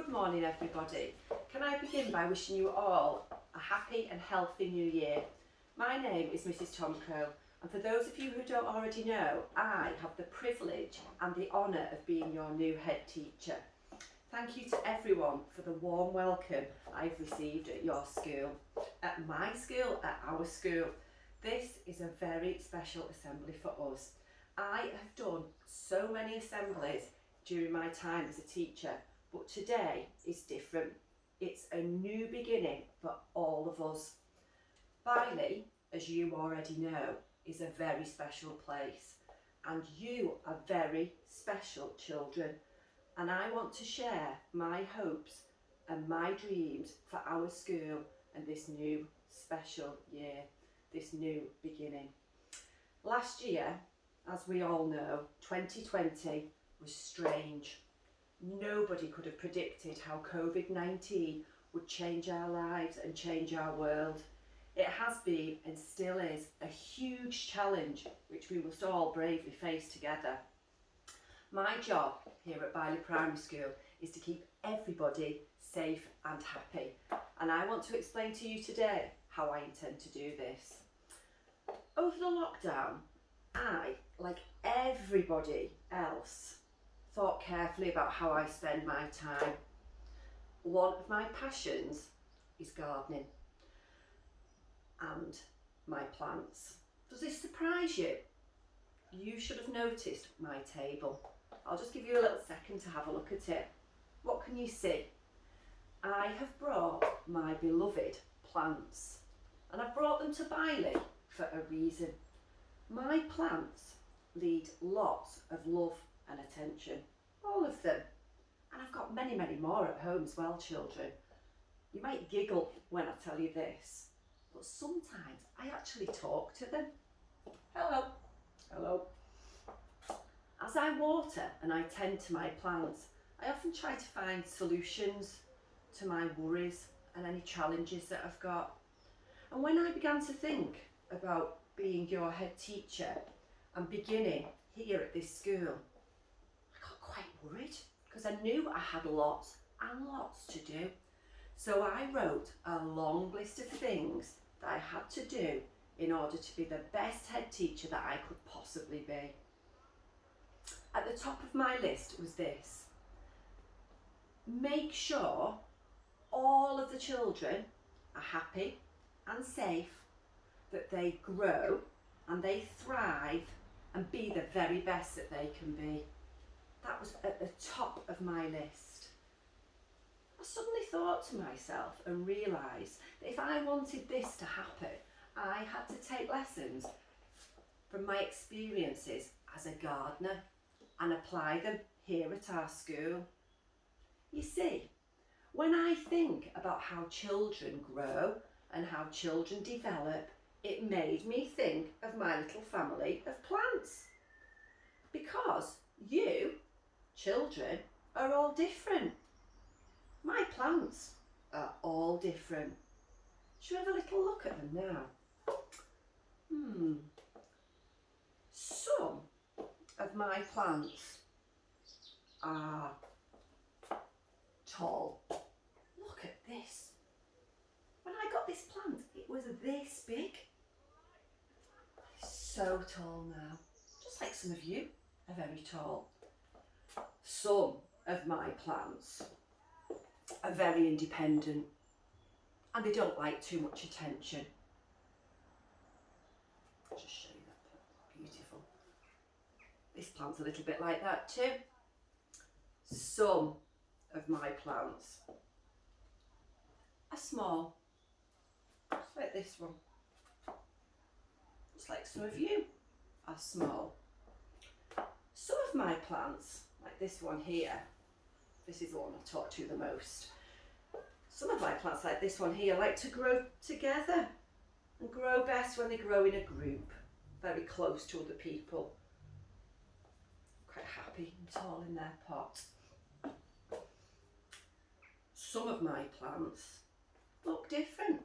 Good morning everybody. Can I begin by wishing you all a happy and healthy new year. My name is Mrs Tomko, and for those of you who don't already know, I have the privilege and the honour of being your new head teacher. Thank you to everyone for the warm welcome I've received at your school, at my school, at our school. This is a very special assembly for us. I have done so many assemblies during my time as a teacher, but today is different. It's a new beginning for all of us. Byley, as you already know, is a very special place, and you are very special children, and I want to share my hopes and my dreams for our school and this new special year, this new beginning. Last year, as we all know, 2020 was strange. Nobody could have predicted how COVID-19 would change our lives and change our world. It has been and still is a huge challenge which we must all bravely face together. My job here at Byley Primary School is to keep everybody safe and happy, and I want to explain to you today how I intend to do this. Over the lockdown, I, like everybody else, thought carefully about how I spend my time. One of my passions is gardening and my plants. Does this surprise you? You should have noticed my table. I'll just give you a little second to have a look at it. What can you see? I have brought my beloved plants, and I've brought them to Byley for a reason. My plants need lots of love and attention, all of them. And I've got many, many more at home as well, children. You might giggle when I tell you this, but sometimes I actually talk to them. Hello. Hello. As I water and I tend to my plants, I often try to find solutions to my worries and any challenges that I've got. And when I began to think about being your head teacher and beginning here at this school, I got quite worried because I knew I had lots and lots to do. So I wrote a long list of things that I had to do in order to be the best head teacher that I could possibly be. At the top of my list was this: make sure all of the children are happy and safe, that they grow and they thrive and be the very best that they can be. That was at the top of my list. I suddenly thought to myself and realised that if I wanted this to happen, I had to take lessons from my experiences as a gardener and apply them here at our school. You see, when I think about how children grow and how children develop, it made me think of my little family of plants. Because you, children, are all different. My plants are all different. Shall we have a little look at them now? Some of my plants are tall. Look at this. When I got this plant, it was this big. It's so tall now, just like some of you are very tall. Some of my plants are very independent and they don't like too much attention. I'll just show you that plant. Beautiful. This plant's a little bit like that too. Some of my plants are small, just like this one. Just like some of you are small. Some of my plants, like this one here, this is the one I talk to the most. Some of my plants, like this one here, like to grow together and grow best when they grow in a group, very close to other people. Quite happy and tall in their pot. Some of my plants look different.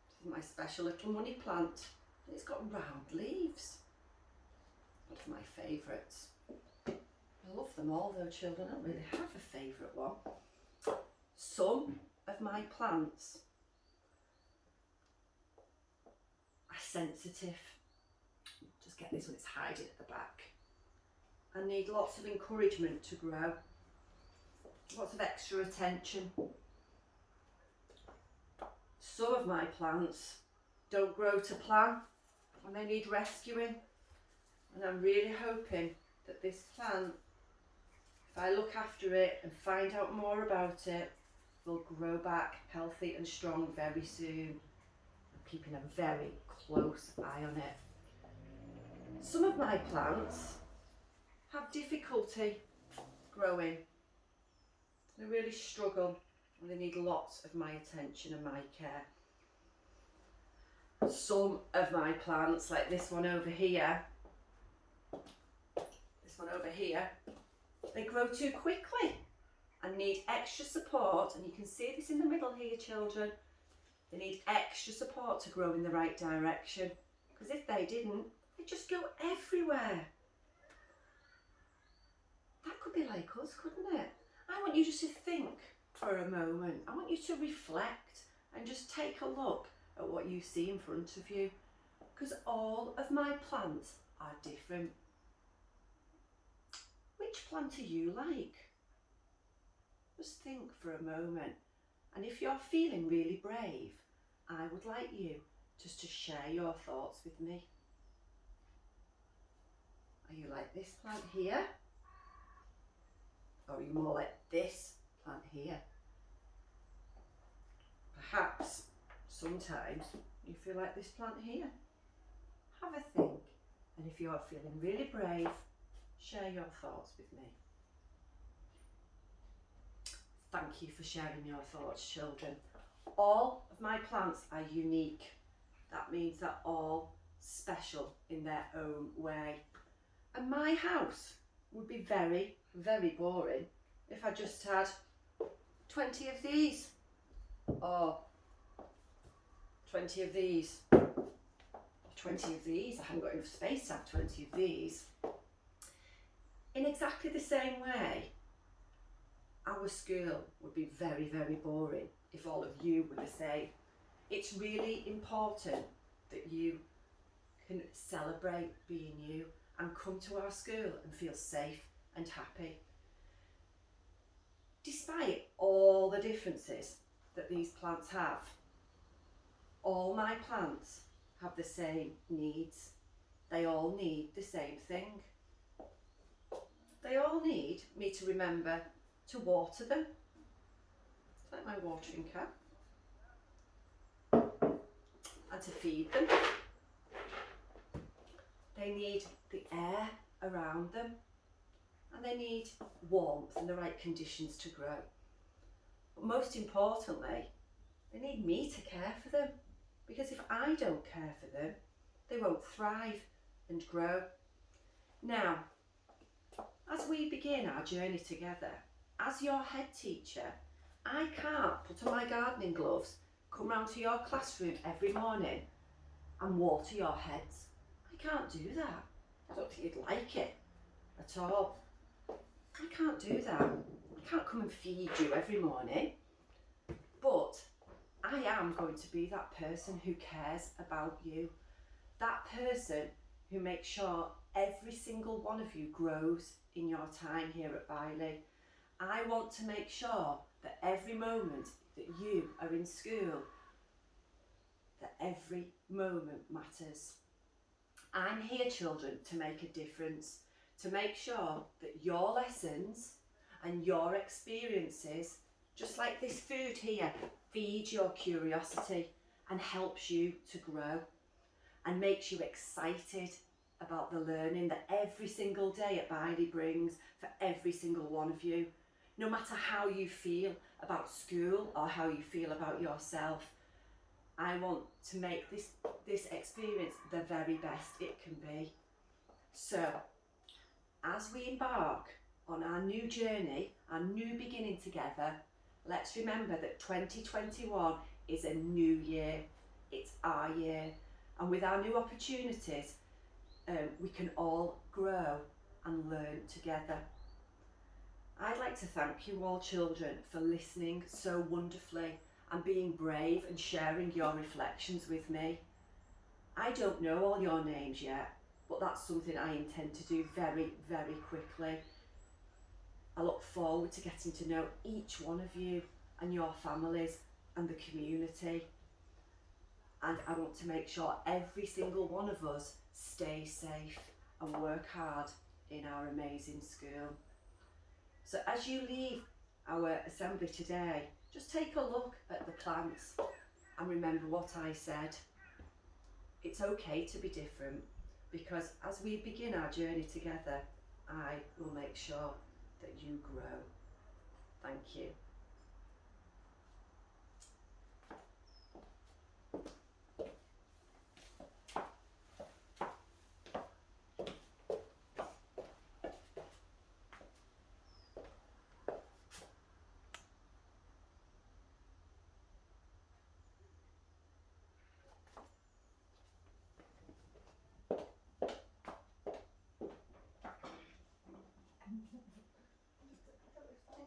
This is my special little money plant. It's got round leaves. One of my favourites. love them all though, children. I don't really have a favourite one. Some of my plants are sensitive. Just get this one, it's hiding at the back. I need lots of encouragement to grow. Lots of extra attention. Some of my plants don't grow to plan and they need rescuing. And I'm really hoping that this plant, if I look after it and find out more about it, will grow back healthy and strong very soon. I'm keeping a very close eye on it. Some of my plants have difficulty growing. They really struggle and they need lots of my attention and my care. Some of my plants, like this one over here, they grow too quickly and need extra support, and you can see this in the middle here, children. They need extra support to grow in the right direction, because if they didn't, they'd just go everywhere. That could be like us, couldn't it? I want you just to think for a moment. I want you to reflect and just take a look at what you see in front of you, because all of my plants are different. Which plant are you like? Just think for a moment, and if you're feeling really brave, I would like you just to share your thoughts with me. Are you like this plant here? Or are you more like this plant here? Perhaps sometimes you feel like this plant here. Have a think, and if you're feeling really brave, share your thoughts with me. Thank you for sharing your thoughts, children. All of my plants are unique. That means they're all special in their own way. And my house would be very, very boring if I just had 20 of these, or 20 of these, or 20 of these. I haven't got enough space to have 20 of these. In exactly the same way, our school would be very, very boring if all of you were the same. It's really important that you can celebrate being you and come to our school and feel safe and happy. Despite all the differences that these plants have, all my plants have the same needs. They all need the same thing. They all need me to remember to water them. It's like my watering can. And to feed them. They need the air around them, and they need warmth and the right conditions to grow. But most importantly, they need me to care for them, because if I don't care for them, they won't thrive and grow. Now, as we begin our journey together, as your head teacher, I can't put on my gardening gloves, come round to your classroom every morning and water your heads. I can't do that. I don't think you'd like it at all. I can't do that. I can't come and feed you every morning. But I am going to be that person who cares about you. That person who makes sure every single one of you grows in your time here at Byley. I want to make sure that every moment that you are in school, that every moment matters. I'm here, children, to make a difference, to make sure that your lessons and your experiences, just like this food here, feeds your curiosity and helps you to grow and makes you excited about the learning that every single day at Byley brings for every single one of you. No matter how you feel about school or how you feel about yourself, I want to make this experience the very best it can be. So, as we embark on our new journey, our new beginning together, let's remember that 2021 is a new year. It's our year. And with our new opportunities, we can all grow and learn together. I'd like to thank you all children for listening so wonderfully and being brave and sharing your reflections with me. I don't know all your names yet, but that's something I intend to do very, very quickly. I look forward to getting to know each one of you and your families and the community. And I want to make sure every single one of us stays safe and work hard in our amazing school. So as you leave our assembly today, just take a look at the plants and remember what I said. It's okay to be different, because as we begin our journey together, I will make sure that you grow. Thank you.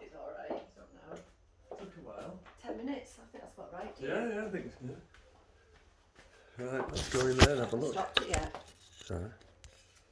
It's all right. I don't know. Took a while. 10 minutes. I think that's about right. Yeah, I think so. Right, let's go in there and have a look. Stopped it yet? Sorry.